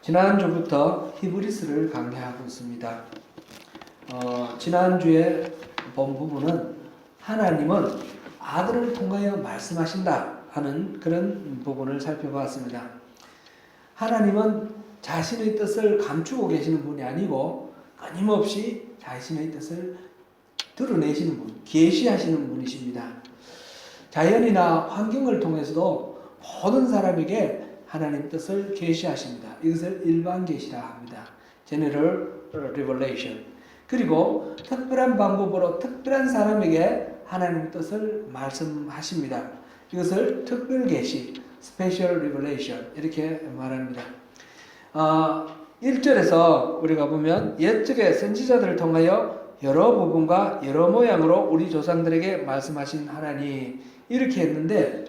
지난주부터 히브리스를 강의하고 있습니다. 지난주에 본 부분은 하나님은 아들을 통하여 말씀하신다 하는 그런 부분을 살펴보았습니다. 하나님은 자신의 뜻을 감추고 계시는 분이 아니고 끊임없이 자신의 뜻을 드러내시는 분, 계시하시는 분이십니다. 자연이나 환경을 통해서도 모든 사람에게 하나님 뜻을 계시하십니다. 이것을 일반 계시라 합니다. General Revelation. 그리고 특별한 방법으로 특별한 사람에게 하나님 뜻을 말씀하십니다. 이것을 특별 계시, Special Revelation 이렇게 말합니다. 1절에서 우리가 보면 옛적의 선지자들을 통하여 여러 부분과 여러 모양으로 우리 조상들에게 말씀하신 하나님 이렇게 했는데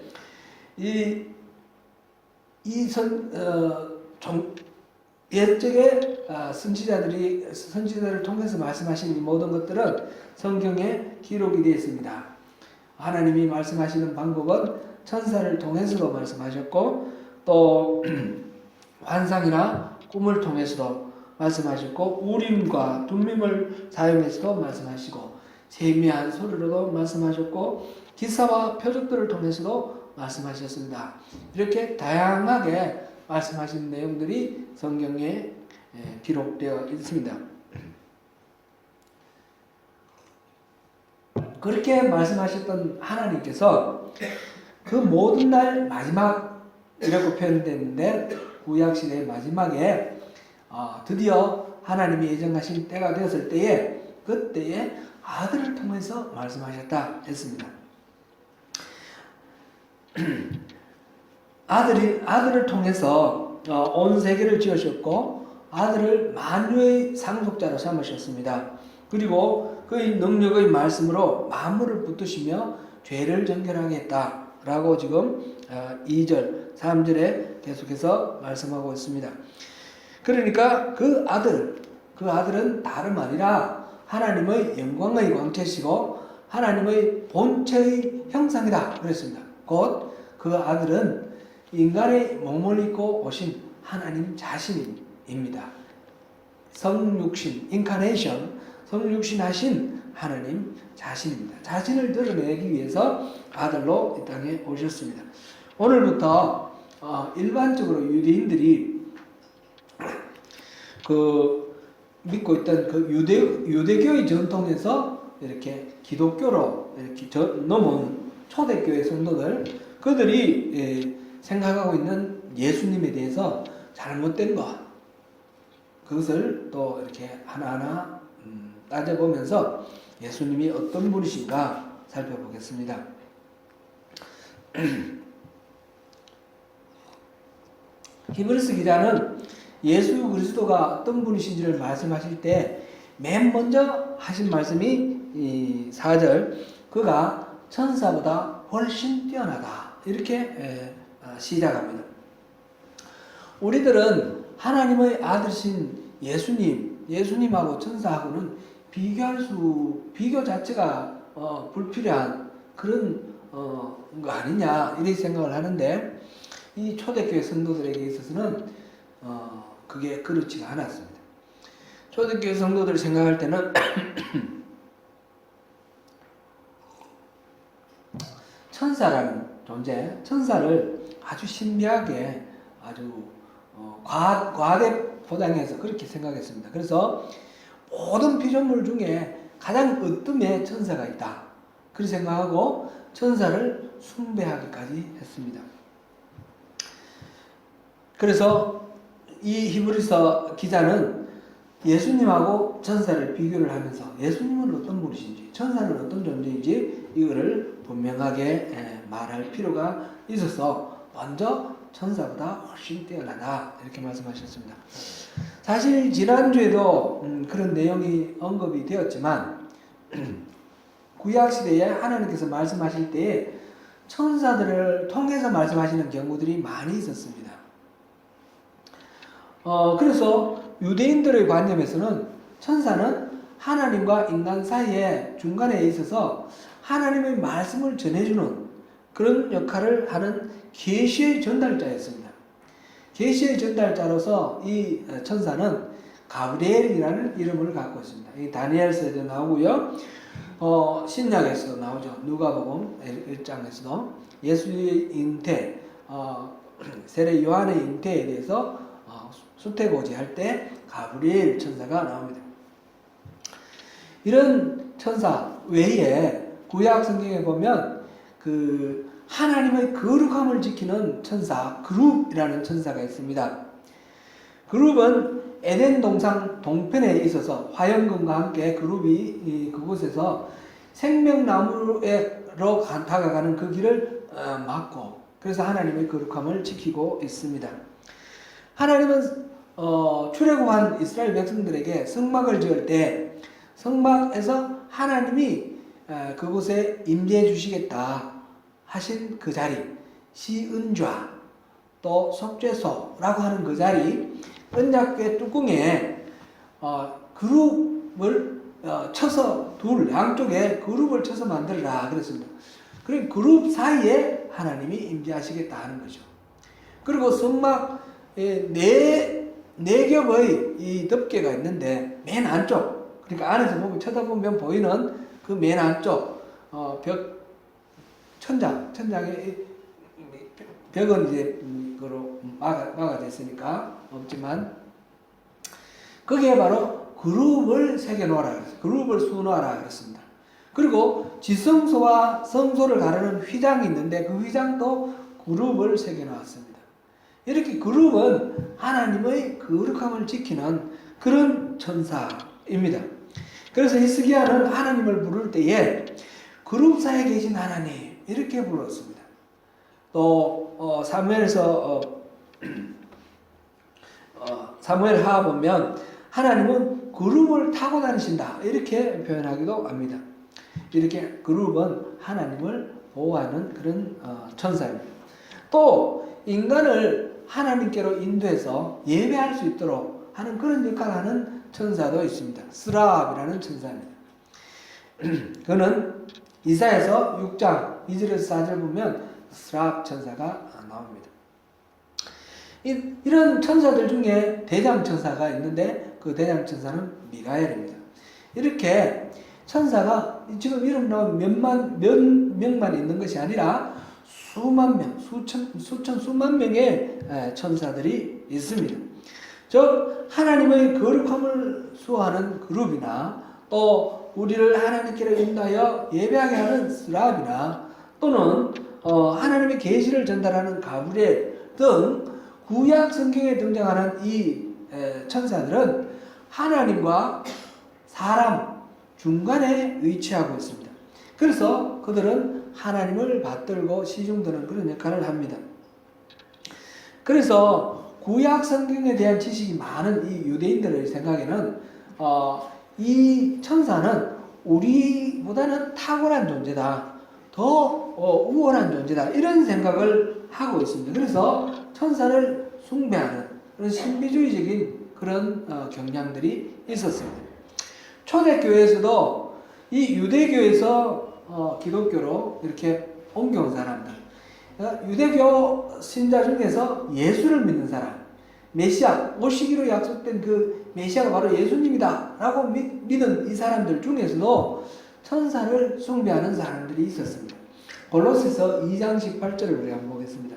옛적의 선지자들을 통해서 말씀하신 이 모든 것들은 성경에 기록이 되어 있습니다. 하나님이 말씀하시는 방법은 천사를 통해서도 말씀하셨고 또 환상이나 꿈을 통해서도 말씀하셨고 우림과 둠밈을 사용해서도 말씀하시고 세미한 소리로도 말씀하셨고 기사와 표적들을 통해서도 말씀하셨습니다. 이렇게 다양하게 말씀하신 내용들이 성경에 기록되어 있습니다. 그렇게 말씀하셨던 하나님께서 그 모든 날 마지막이라고 표현되었는데 구약시대의 마지막에 드디어 하나님이 예정하신 때가 되었을 때에 그때에 아들을 통해서 말씀하셨다 했습니다. 아들을 통해서 온 세계를 지으셨고 아들을 만유의 상속자로 삼으셨습니다. 그리고 그의 능력의 말씀으로 만물을 붙드시며 죄를 정결하겠다라고 지금 2절, 3절에 계속해서 말씀하고 있습니다. 그러니까 그 아들은 다름 아니라 하나님의 영광의 광채시고 하나님의 본체의 형상이다 그랬습니다. 곧 그 아들은 인간의 몸을 입고 오신 하나님 자신입니다. 성육신, 인카네이션, 성육신하신 하나님 자신입니다. 자신을 드러내기 위해서 아들로 이 땅에 오셨습니다. 오늘부터 일반적으로 유대인들이 믿고 있던 그 유대교의 전통에서 이렇게 기독교로 이렇게 넘어온 초대교회 성도들 그들이 생각하고 있는 예수님에 대해서 잘못된 것 그것을 또 이렇게 하나하나 따져보면서 예수님이 어떤 분이신가 살펴보겠습니다. 히브리서 기자는 예수 그리스도가 어떤 분이신지를 말씀하실 때 맨 먼저 하신 말씀이 4절 그가 천사보다 훨씬 뛰어나다 이렇게 시작합니다. 우리들은 하나님의 아들신 예수님하고 천사하고는 비교 자체가 불필요한 그런 거 아니냐 이렇게 생각을 하는데 이 초대교회 성도들에게 있어서는 그게 그렇지가 않았습니다. 초대교회 성도들 생각할 때는 천사라는 존재, 천사를 아주 신비하게 아주 과대 포장해서 그렇게 생각했습니다. 그래서 모든 피조물 중에 가장 으뜸에 천사가 있다. 그렇게 생각하고 천사를 숭배하기까지 했습니다. 그래서 이 히브리서 기자는 예수님하고 천사를 비교를 하면서 예수님은 어떤 분이신지 천사는 어떤 존재인지 이거를 분명하게 말할 필요가 있어서 먼저 천사보다 훨씬 뛰어나다 이렇게 말씀하셨습니다. 사실 지난주에도 그런 내용이 언급이 되었지만 구약시대에 하나님께서 말씀하실 때에 천사들을 통해서 말씀하시는 경우들이 많이 있었습니다. 그래서 유대인들의 관념에서는 천사는 하나님과 인간 사이에 중간에 있어서 하나님의 말씀을 전해주는 그런 역할을 하는 계시의 전달자였습니다. 계시의 전달자로서 이 천사는 가브리엘이라는 이름을 갖고 있습니다. 이 다니엘서에도 나오고요. 신약에서도 나오죠. 누가복음 1장에서도 예수의 잉태, 세례 요한의 잉태에 대해서 수태고지 할 때 가브리엘 천사가 나옵니다. 이런 천사 외에 구약 성경에 보면 그 하나님의 거룩함을 지키는 천사 그룹이라는 천사가 있습니다. 그룹은 에덴 동산 동편에 있어서 화염금과 함께 그룹이 그곳에서 생명나무로 다가가는 그 길을 막고, 그래서 하나님의 거룩함을 지키고 있습니다. 하나님은 출애굽한 이스라엘 백성들에게 성막을 지을 때 성막에서 하나님이 그곳에 임재해 주시겠다 하신 그 자리, 시은좌 또 속죄소라고 하는 그 자리, 언약궤 뚜껑에 그룹을 쳐서 양쪽에 그룹을 쳐서 만들라 그랬습니다. 그리고 그룹 사이에 하나님이 임재하시겠다 하는 거죠. 그리고 성막에 네 겹의 이 덮개가 있는데 맨 안쪽, 그러니까 안에서 보면 쳐다보면 보이는 그 맨 안쪽 천장의 벽은 이제 그로 막아져 있으니까 없지만 거기에 바로 그룹을 새겨 놓아라 그랬어요. 그룹을 수놓아라 그랬습니다. 그리고 지성소와 성소를 가르는 휘장이 있는데 그 휘장도 그룹을 새겨 놓았습니다. 이렇게 그룹은 하나님의 거룩함을 지키는 그런 천사입니다. 그래서 히스기야는 하나님을 부를 때에 그룹사에 계신 하나님 이렇게 불렀습니다. 또 사무엘서 사무엘하 보면 하나님은 그룹을 타고 다니신다 이렇게 표현하기도 합니다. 이렇게 그룹은 하나님을 보호하는 그런 천사입니다. 또 인간을 하나님께로 인도해서 예배할 수 있도록 하는 그런 역할을 하는 천사도 있습니다. 스랍이라는 천사입니다. 그는 이사야서 6장 2절에서 4절 보면 스랍 천사가 나옵니다. 이런 천사들 중에 대장 천사가 있는데 그 대장 천사는 미가엘입니다. 이렇게 천사가 지금 이름 나온 몇 명만 있는 것이 아니라 수만 명, 수만 명의 천사들이 있습니다. 즉 하나님의 거룩함을 수호하는 그룹이나 또 우리를 하나님께로 인도하여 예배하게 하는 스랍이나 또는 하나님의 계시를 전달하는 가브리엘 등 구약 성경에 등장하는 이 천사들은 하나님과 사람 중간에 위치하고 있습니다. 그래서 그들은 하나님을 받들고 시중드는 그런 역할을 합니다. 그래서 구약 성경에 대한 지식이 많은 이 유대인들의 생각에는 이 천사는 우리보다는 탁월한 존재다, 더 우월한 존재다 이런 생각을 하고 있습니다. 그래서 천사를 숭배하는 그런 신비주의적인 그런 경향들이 있었습니다. 초대교회에서도 이 유대교에서 기독교로 이렇게 옮겨온 사람들, 유대교 신자 중에서 예수를 믿는 사람, 메시아, 오시기로 약속된 그 메시아가 바로 예수님이다 라고 믿은 이 사람들 중에서도 천사를 숭배하는 사람들이 있었습니다. 골로새서 2장 18절을 우리 한번 보겠습니다.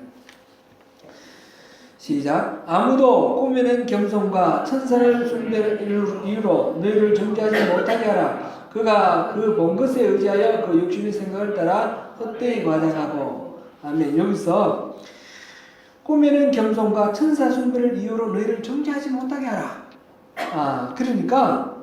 시작. 아무도 꾸미는 겸손과 천사를 숭배하는 이유로 너희를 정죄하지 못하게 하라. 그가 그 본 것에 의지하여 그 육신의 생각을 따라 헛되이 과장하고. 아멘. 여기서 꾸미는 겸손과 천사 숭배를 이유로 너희를 정죄하지 못하게 하라. 그러니까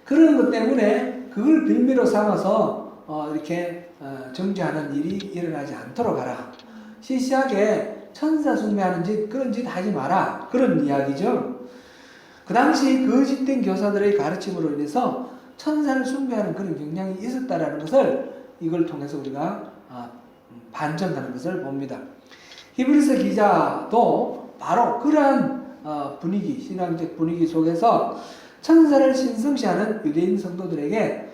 그런 것 때문에 그걸 빌미로 삼아서 이렇게 정죄하는 일이 일어나지 않도록 하라. 시시하게 천사 숭배하는 짓, 그런 짓 하지 마라. 그런 이야기죠. 그 당시 거짓된 교사들의 가르침으로 인해서 천사를 숭배하는 그런 경향이 있었다라는 것을 이걸 통해서 우리가 반증하는 것을 봅니다. 히브리서 기자도 바로 그러한 분위기, 신앙적 분위기 속에서 천사를 신성시하는 유대인 성도들에게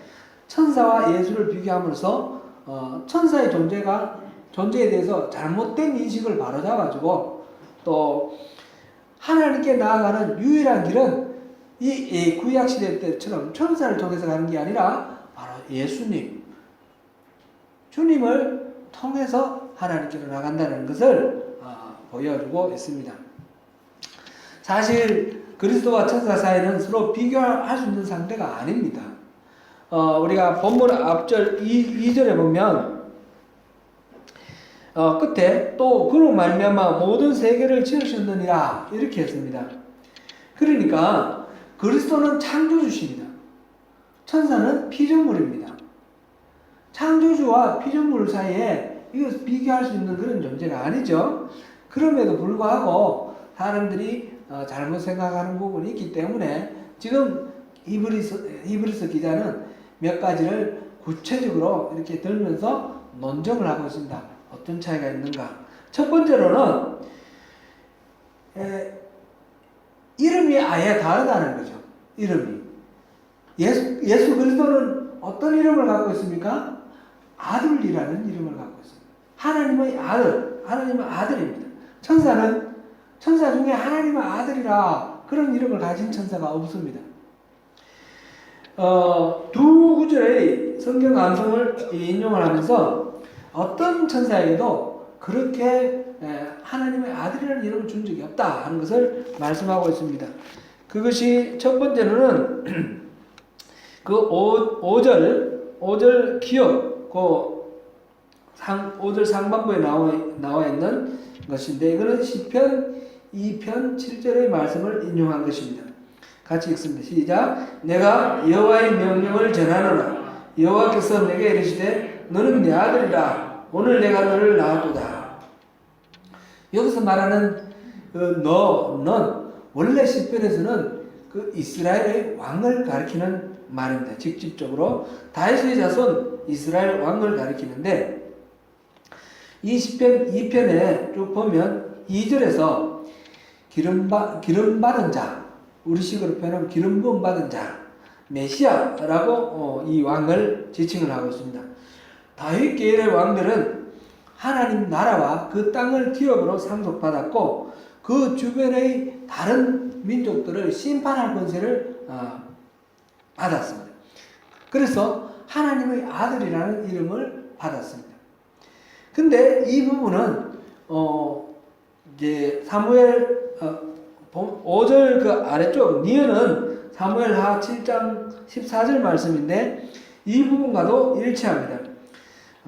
천사와 예수를 비교함으로써 천사의 존재에 대해서 잘못된 인식을 바로잡아주고 또 하나님께 나아가는 유일한 길은 이 구약시대 때처럼 천사를 통해서 가는 게 아니라 바로 예수님, 주님을 통해서 하나님께로 나간다는 것을 보여주고 있습니다. 사실 그리스도와 천사 사이는 서로 비교할 수 있는 상대가 아닙니다. 우리가 본문 앞절 2절에 보면 끝에 또 그로 말미암아 모든 세계를 지으셨느니라 이렇게 했습니다. 그러니까 그리스도는 창조주십니다. 천사는 피조물입니다. 창조주와 피조물 사이에 이거 비교할 수 있는 그런 존재가 아니죠. 그럼에도 불구하고 사람들이 잘못 생각하는 부분이 있기 때문에 지금 히브리서 기자는 몇 가지를 구체적으로 이렇게 들면서 논정을 하고 있습니다. 어떤 차이가 있는가? 첫 번째로는 이름이 아예 다르다는 거죠. 이름이. 예수 그리스도는 어떤 이름을 갖고 있습니까? 아들이라는 이름을 갖고 있습니다. 하나님의 아들, 하나님의 아들입니다. 천사는 천사 중에 하나님의 아들이라 그런 이름을 가진 천사가 없습니다. 두 구절의 성경 감성을 인용을 하면서 어떤 천사에게도 그렇게 하나님의 아들이라는 이름을 준 적이 없다 하는 것을 말씀하고 있습니다. 그것이 첫 번째로는 그 5절 기억, 그 5절 상반부에 나와 있는 것인데 이거는 시편 2편 7절의 말씀을 인용한 것입니다. 같이 읽습니다. 시작. 내가 여호와의 명령을 전하노라. 여호와께서 내게 이르시되 너는 내 아들이라. 오늘 내가 너를 낳았도다. 여기서 말하는 너는 원래 시편에서는 그 이스라엘의 왕을 가리키는 말입니다. 직접적으로 다윗의 자손 이스라엘 왕을 가리키는데 이 시편 2편에 쭉 보면 2절에서 기름 받은 자, 우리식으로 표현하면 기름 부음 받은 자, 메시아라고 이 왕을 지칭을 하고 있습니다. 다윗 계열의 왕들은 하나님 나라와 그 땅을 기업으로 상속받았고 그 주변의 다른 민족들을 심판할 권세를 받았습니다. 그래서 하나님의 아들이라는 이름을 받았습니다. 근데 이 부분은 이제 사무엘 5절 그 아래쪽 니은은 사무엘하 7장 14절 말씀인데 이 부분과도 일치합니다.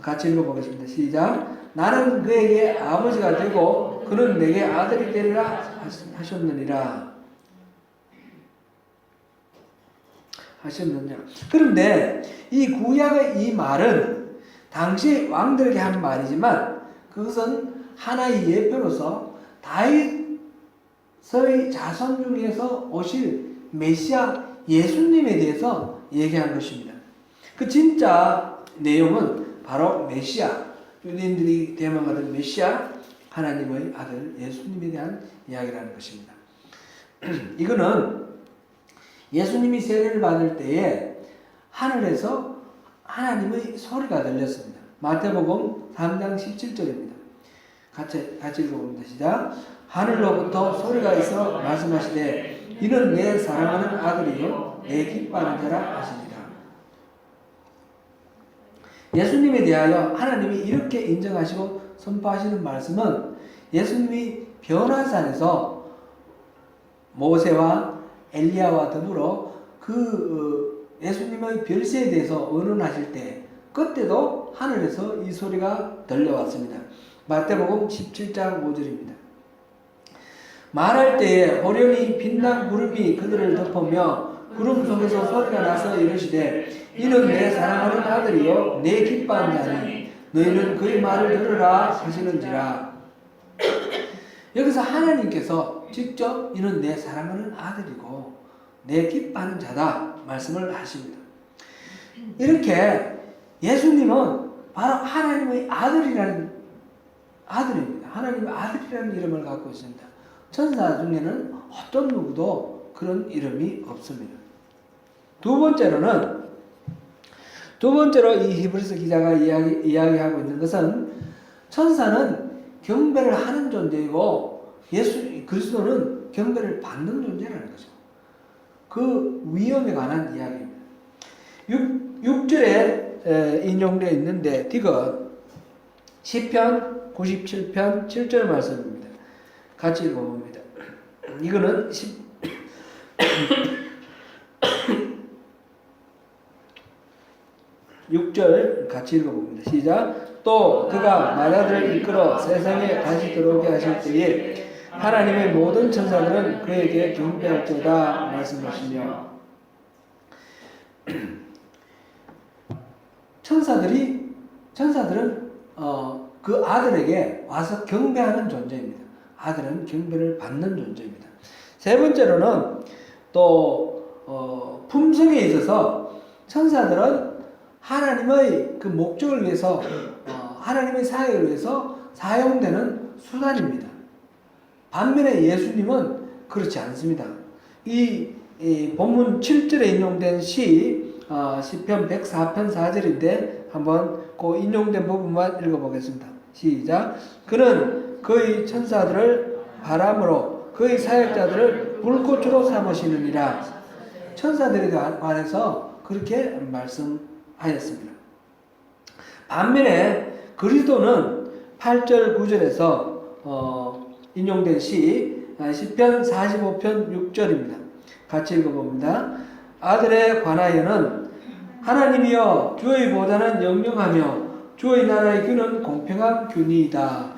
같이 읽어보겠습니다. 시작. 나는 그에게 아버지가 되고 그는 내게 아들이 되리라 하셨느니라. 그런데 이 구약의 이 말은 당시 왕들에게 한 말이지만 그것은 하나의 예표로서 다윗의 자손 중에서 오실 메시아 예수님에 대해서 얘기한 것입니다. 그 진짜 내용은 바로 메시아, 유대인들이 대망하던 메시아 하나님의 아들 예수님에 대한 이야기라는 것입니다. 이거는 예수님이 세례를 받을 때에 하늘에서 하나님의 소리가 들렸습니다. 마태복음 3장 17절입니다. 같이 읽어봅니다. 시작. 하늘로부터 소리가 있어 말씀하시되 이는 내 사랑하는 아들이요 내 기뻐하는 자라 하시니라. 예수님에 대하여 하나님이 이렇게 인정하시고 선포하시는 말씀은 예수님이 변화산에서 모세와 엘리야와 더불어 그 예수님의 별세에 대해서 언언하실 때 그때도 하늘에서 이 소리가 들려왔습니다. 마태복음 17장 5절입니다. 말할 때에 호련히 빛난 구름이 그들을 덮으며 구름 속에서 소리가 나서 이르시되 이는 내 사랑하는 아들이요 내 기뻐하는 자니 너희는 그의 말을 들으라 하시는지라. 여기서 하나님께서 직접 이는 내 사랑하는 아들이고 내 기뻐하는 자다 말씀을 하십니다. 이렇게 예수님은 바로 하나님의 아들이라는 아들입니다. 하나님의 아들이라는 이름을 갖고 있습니다. 천사 중에는 어떤 누구도 그런 이름이 없습니다. 두 번째로 이 히브리서 기자가 이야기하고 있는 것은 천사는 경배를 하는 존재이고 그리스도는 경배를 받는 존재라는 거죠. 그 위엄에 관한 이야기입니다. 6절에 인용되어 있는데 디귿 시편 97편 7절 말씀입니다. 같이 읽어봅니다. 이거는 6절 같이 읽어봅니다. 시작. 또 그가 마다들을 이끌어 세상에 다시 들어오게 하실 때에 하나님의 모든 천사들은 그에게 경배할지어다 말씀하시며, 천사들은 그 아들에게 와서 경배하는 존재입니다. 아들은 경배를 받는 존재입니다. 세 번째로는 또 품성에 있어서 천사들은 하나님의 그 목적을 위해서 하나님의 사역을 위해서 사용되는 수단입니다. 반면에 예수님은 그렇지 않습니다. 이 본문 7절에 인용된 시편 104편 4절인데 한번 그 인용된 부분만 읽어보겠습니다. 시작. 그는 그의 천사들을 바람으로 그의 사역자들을 불꽃으로 삼으시느니라. 천사들에 관해서 그렇게 말씀하였습니다. 반면에 그리스도는 8절 9절에서 인용된 시편 45편 6절입니다. 같이 읽어봅니다. 아들에 관하여는 하나님이여 주의 보좌는 영영하며 주의 나라의 균은 공평한 균이이다.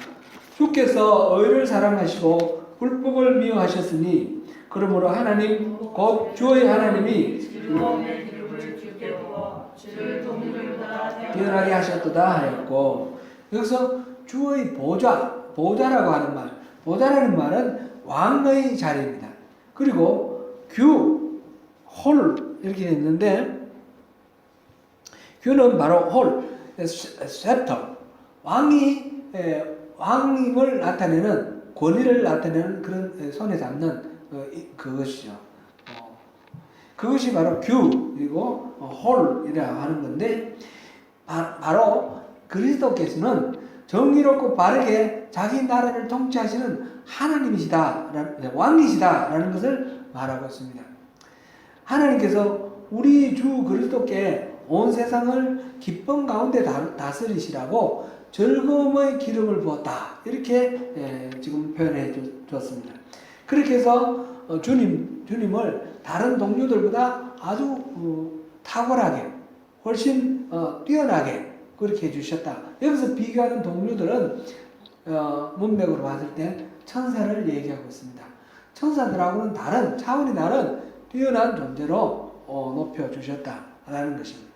주께서 의를 사랑하시고 불법을 미워하셨으니 그러므로 하나님 곧 주의 하나님이 뛰어나게 하셨도다 하였고, 여기서 주의 보좌라고 하는 말, 보좌라는 말은 왕의 자리입니다. 그리고 홀 이렇게 있는데, 규는 바로 홀, 셉터, 왕임을 나타내는, 권위를 나타내는 그런 손에 잡는 그것이죠. 그것이 바로 규이고 홀이라고 하는 건데, 바로 그리스도께서는 정의롭고 바르게 자기 나라를 통치하시는 하나님이시다, 왕이시다라는 것을 말하고 있습니다. 하나님께서 우리 주 그리스도께 온 세상을 기쁨 가운데 다스리시라고 즐거움의 기름을 부었다, 이렇게 지금 표현해 줬습니다. 그렇게 해서 주님을 다른 동료들보다 아주 탁월하게, 훨씬 뛰어나게 그렇게 해주셨다. 여기서 비교하는 동료들은 문맥으로 봤을 때 천사를 얘기하고 있습니다. 천사들하고는 다른, 차원이 다른 뛰어난 존재로 높여주셨다라는 것입니다.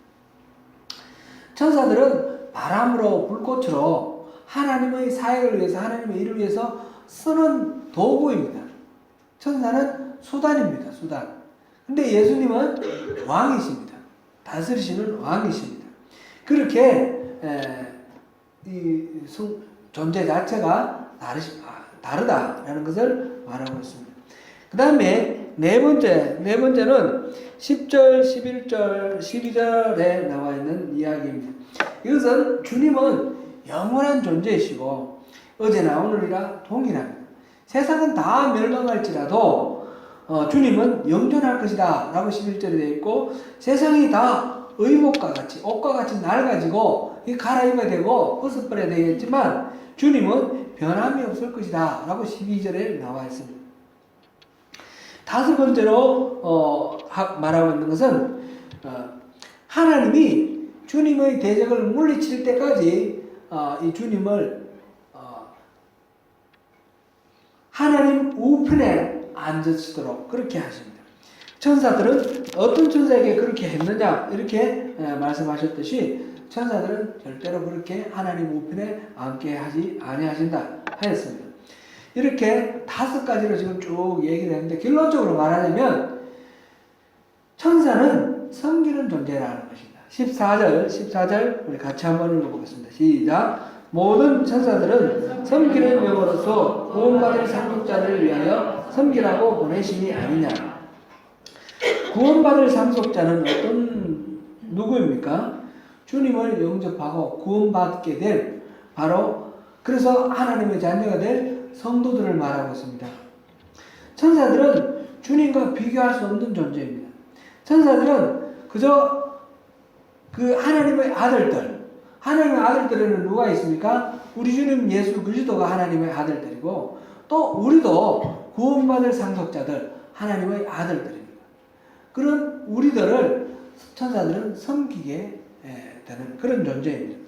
천사들은 바람으로 불꽃으로 하나님의 사역을 위해서, 하나님의 일을 위해서 쓰는 도구입니다. 천사는 수단입니다. 수단. 근데 예수님은 왕이십니다. 다스리시는 왕이십니다. 그렇게 이 존재 자체가 다르다라는 것을 말하고 있습니다. 그 다음에 네 번째는 10절, 11절, 12절에 나와 있는 이야기입니다. 이것은 주님은 영원한 존재이시고 어제나 오늘이라 동일합니다. 세상은 다 멸망할지라도 주님은 영존할 것이다 라고 11절에 되어 있고, 세상이 다 의복과 같이, 옷과 같이 낡아지고 갈아입어야 되고 벗어버려야 되겠지만 주님은 변함이 없을 것이다 라고 12절에 나와 있습니다. 다섯 번째로 말하고 있는 것은 하나님이 주님의 대적을 물리칠 때까지 이 주님을 하나님 우편에 앉으시도록 그렇게 하십니다. 천사들은 어떤 천사에게 그렇게 했느냐, 이렇게 말씀하셨듯이 천사들은 절대로 그렇게 하나님 우편에 앉게 하지 아니하신다 하였습니다. 이렇게 다섯 가지로 지금 쭉 얘기를 했는데, 결론적으로 말하자면 천사는 섬기는 존재라는 것입니다. 14절 우리 같이 한번 읽어보겠습니다. 시작. 모든 천사들은 섬기는 영으로서 구원받을 상속자를 위하여 섬기라고 보내심이 아니냐. 구원받을 상속자는 누구입니까? 주님을 영접하고 구원받게 될, 바로 그래서 하나님의 자녀가 될 성도들을 말하고 있습니다. 천사들은 주님과 비교할 수 없는 존재입니다. 천사들은 그저 그 하나님의 아들들, 하나님의 아들들에는 누가 있습니까? 우리 주님 예수 그리스도가 하나님의 아들들이고, 또 우리도 구원받을 상속자들, 하나님의 아들들입니다. 그런 우리들을 천사들은 섬기게 되는 그런 존재입니다.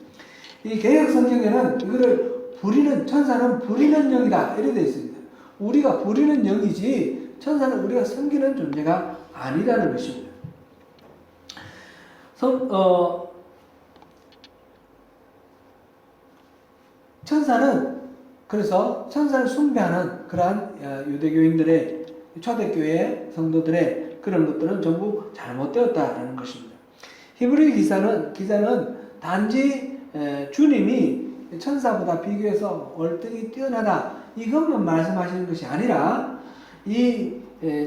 이 개역 성경에는 이거를 부리는, 천사는 부리는 영이다 이렇게 되어 있습니다. 우리가 부리는 영이지 천사는 우리가 섬기는 존재가 아니라는 것입니다. 천사는, 그래서 천사를 숭배하는 그러한 유대교인들의, 초대교회 성도들의 그런 것들은 전부 잘못되었다라는 것입니다. 히브리 기자는 단지 주님이 천사보다 비교해서 월등히 뛰어나다 이것만 말씀하시는 것이 아니라, 이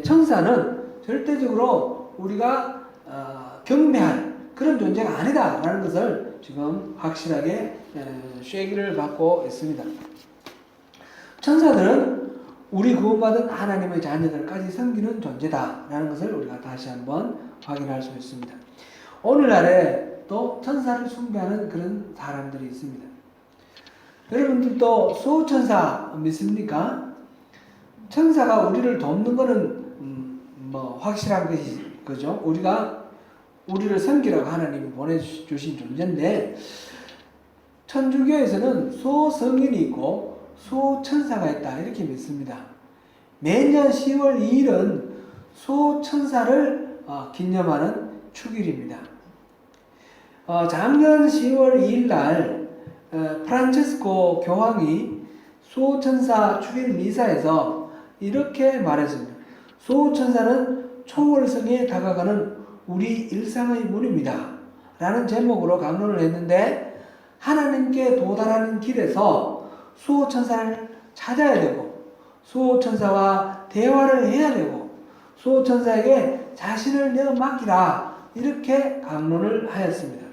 천사는 절대적으로 우리가 경배할 그런 존재가 아니다라는 것을 지금 확실하게 쐐기를 받고 있습니다. 천사들은 우리 구원받은 하나님의 자녀들까지 섬기는 존재다라는 것을 우리가 다시 한번 확인할 수 있습니다. 오늘날에 또 천사를 숭배하는 그런 사람들이 있습니다. 여러분들도 수호천사 믿습니까? 천사가 우리를 돕는 것은 확실한 것이 그죠? 우리를 섬기라고 하나님이 보내주신 존재인데, 천주교에서는 수호성인이 있고 수호천사가 있다 이렇게 믿습니다. 매년 10월 2일은 수호천사를 기념하는 축일입니다. 작년 10월 2일 날 프란체스코 교황이 수호천사 축일 미사에서 이렇게 말했습니다. 수호천사는 초월성에 다가가는 우리 일상의 문입니다 라는 제목으로 강론을 했는데, 하나님께 도달하는 길에서 수호천사를 찾아야 되고, 수호천사와 대화를 해야 되고, 수호천사에게 자신을 내어 맡기라 이렇게 강론을 하였습니다.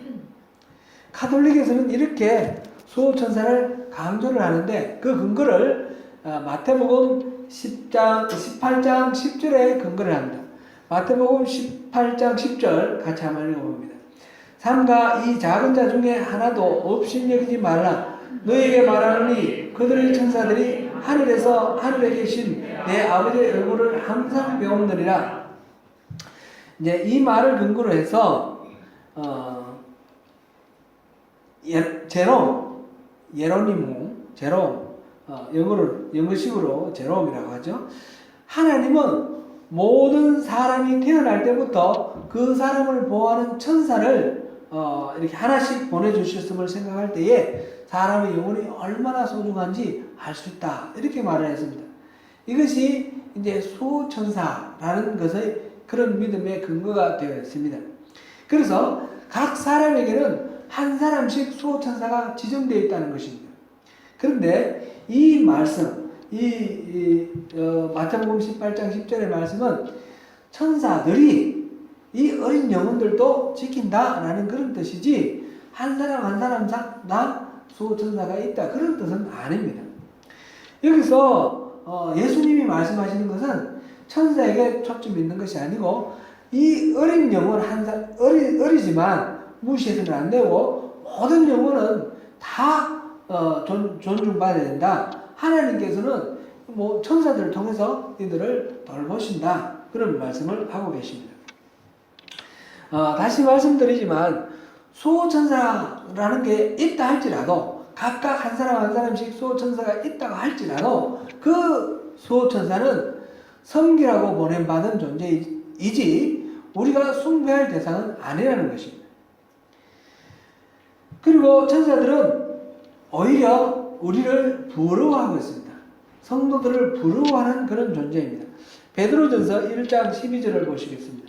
카톨릭에서는 이렇게 수호천사를 강조를 하는데, 그 근거를 마태복음 18장 10절에 근거를 합니다. 마태복음 18장 10절 같이 한번 읽어봅니다. 삼가 이 작은 자 중에 하나도 없인 여기지 말라. 너에게 말하노니 그들의 천사들이 하늘에 계신 내 아버지의 얼굴을 항상 배우느니라. 이제 이 말을 근거로 해서 제롬, 영어식으로 제롬이라고 하죠. 하나님은 모든 사람이 태어날 때부터 그 사람을 보호하는 천사를 이렇게 하나씩 보내주셨음을 생각할 때에 사람의 영혼이 얼마나 소중한지 알 수 있다 이렇게 말을 했습니다. 이것이 이제 수호천사라는 것의 그런 믿음의 근거가 되어 있습니다. 그래서 각 사람에게는 한 사람씩 수호천사가 지정되어 있다는 것입니다. 그런데 이 말씀, 마태복음 18장 10절의 말씀은 천사들이 이 어린 영혼들도 지킨다라는 그런 뜻이지, 한 사람 한 사람당 수호천사가 있다 그런 뜻은 아닙니다. 여기서 예수님이 말씀하시는 것은 천사에게 초점이 있는 것이 아니고, 이 어린 영혼 어리지만 무시해서는 안 되고, 모든 영혼은 다 존중받아야 된다. 하나님께서는 천사들을 통해서 이들을 돌보신다 그런 말씀을 하고 계십니다. 다시 말씀드리지만 수호천사라는 게 있다 할지라도, 각각 한 사람 한 사람씩 수호천사가 있다고 할지라도, 그 수호천사는 섬기라고 보냄받은 존재이지 우리가 숭배할 대상은 아니라는 것입니다. 그리고 천사들은 오히려 우리를 부러워하고 있습니다. 성도들을 부러워하는 그런 존재입니다. 베드로전서 1장 12절을 보시겠습니다.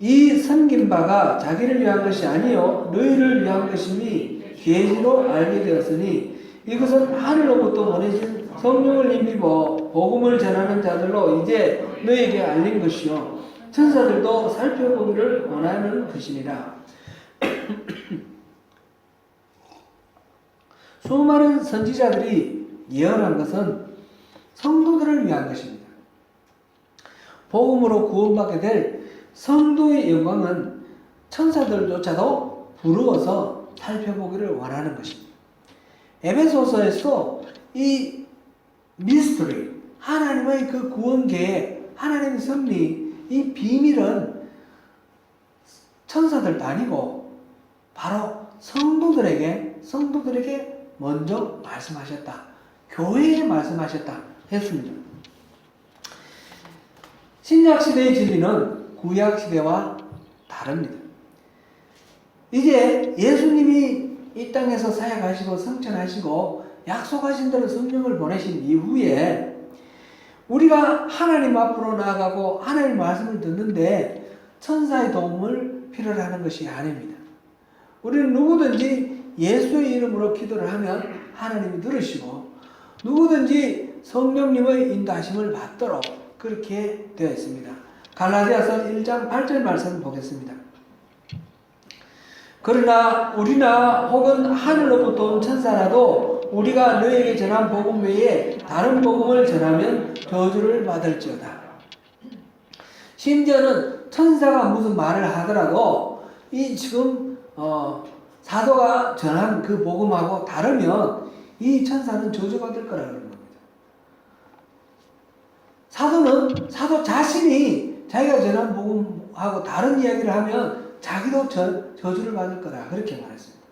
이 섬긴 바가 자기를 위한 것이 아니요 너희를 위한 것이니 계시로 알게 되었으니 이것은 하늘로부터 보내신 성령을 힘입어 복음을 전하는 자들로 이제 너희에게 알린 것이요 천사들도 살펴보기를 원하는 것이니라. 수많은 선지자들이 예언한 것은 성도들을 위한 것입니다. 복음으로 구원받게 될 성도의 영광은 천사들조차도 부러워서 살펴보기를 원하는 것입니다. 에베소서에서 이 미스터리, 하나님의 그 구원 계획, 하나님의 섭리, 이 비밀은 천사들도 아니고 바로 성도들에게 먼저 말씀하셨다. 교회에 말씀하셨다 했습니다. 신약시대의 진리는 구약시대와 다릅니다. 이제 예수님이 이 땅에서 사역하시고 성천하시고 약속하신 대로 성령을 보내신 이후에 우리가 하나님 앞으로 나아가고 하나님 말씀을 듣는데 천사의 도움을 필요로 하는 것이 아닙니다. 우리는 누구든지 예수의 이름으로 기도를 하면 하나님이 들으시고 누구든지 성령님의 인도하심을 받도록 그렇게 되어 있습니다. 갈라디아서 1장 8절 말씀을 보겠습니다. 그러나 우리나 혹은 하늘로부터 온 천사라도 우리가 너에게 전한 복음 외에 다른 복음을 전하면 저주를 받을지어다. 심지어는 천사가 무슨 말을 하더라도 이 지금 사도가 전한 그 복음하고 다르면 이 천사는 저주받을 거라는 겁니다. 사도 자신이 자기가 전한 복음하고 다른 이야기를 하면 자기도 저주를 받을 거라 그렇게 말했습니다.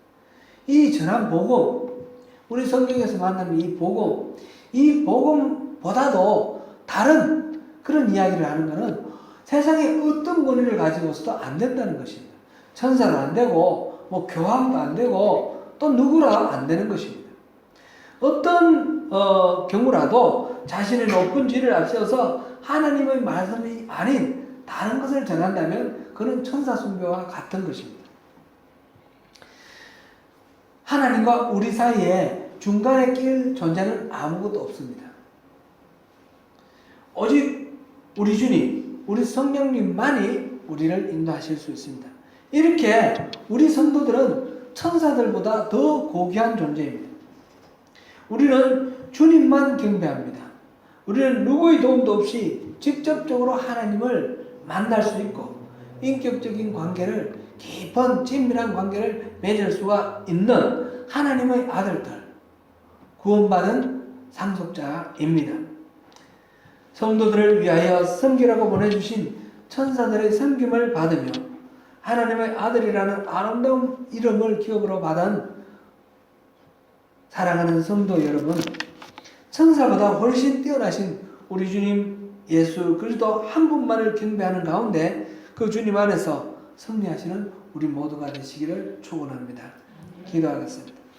이 전한 복음, 우리 성경에서 만나는 이 복음보다도 다른 그런 이야기를 하는 것은 세상에 어떤 권위를 가지고서도 안 된다는 것입니다. 천사도 안 되고 교황도 안 되고 또 누구라 안 되는 것입니다. 어떤 경우라도 자신의 높은 지위를 앞세워서 하나님의 말씀이 아닌 다른 것을 전한다면 그는 천사 숭배와 같은 것입니다. 하나님과 우리 사이에 중간에 낄 존재는 아무것도 없습니다. 오직 우리 주님, 우리 성령님만이 우리를 인도하실 수 있습니다. 이렇게 우리 성도들은 천사들보다 더 고귀한 존재입니다. 우리는 주님만 경배합니다. 우리는 누구의 도움도 없이 직접적으로 하나님을 만날 수 있고 인격적인 관계를 깊은 친밀한 관계를 맺을 수가 있는 하나님의 아들들, 구원받은 상속자입니다. 성도들을 위하여 섬기라고 보내주신 천사들의 섬김을 받으며 하나님의 아들이라는 아름다운 이름을 기업으로 받은 사랑하는 성도 여러분, 천사보다 훨씬 뛰어나신 우리 주님 예수 그리스도 한 분만을 경배하는 가운데 그 주님 안에서 승리하시는 우리 모두가 되시기를 축원합니다. 기도하겠습니다.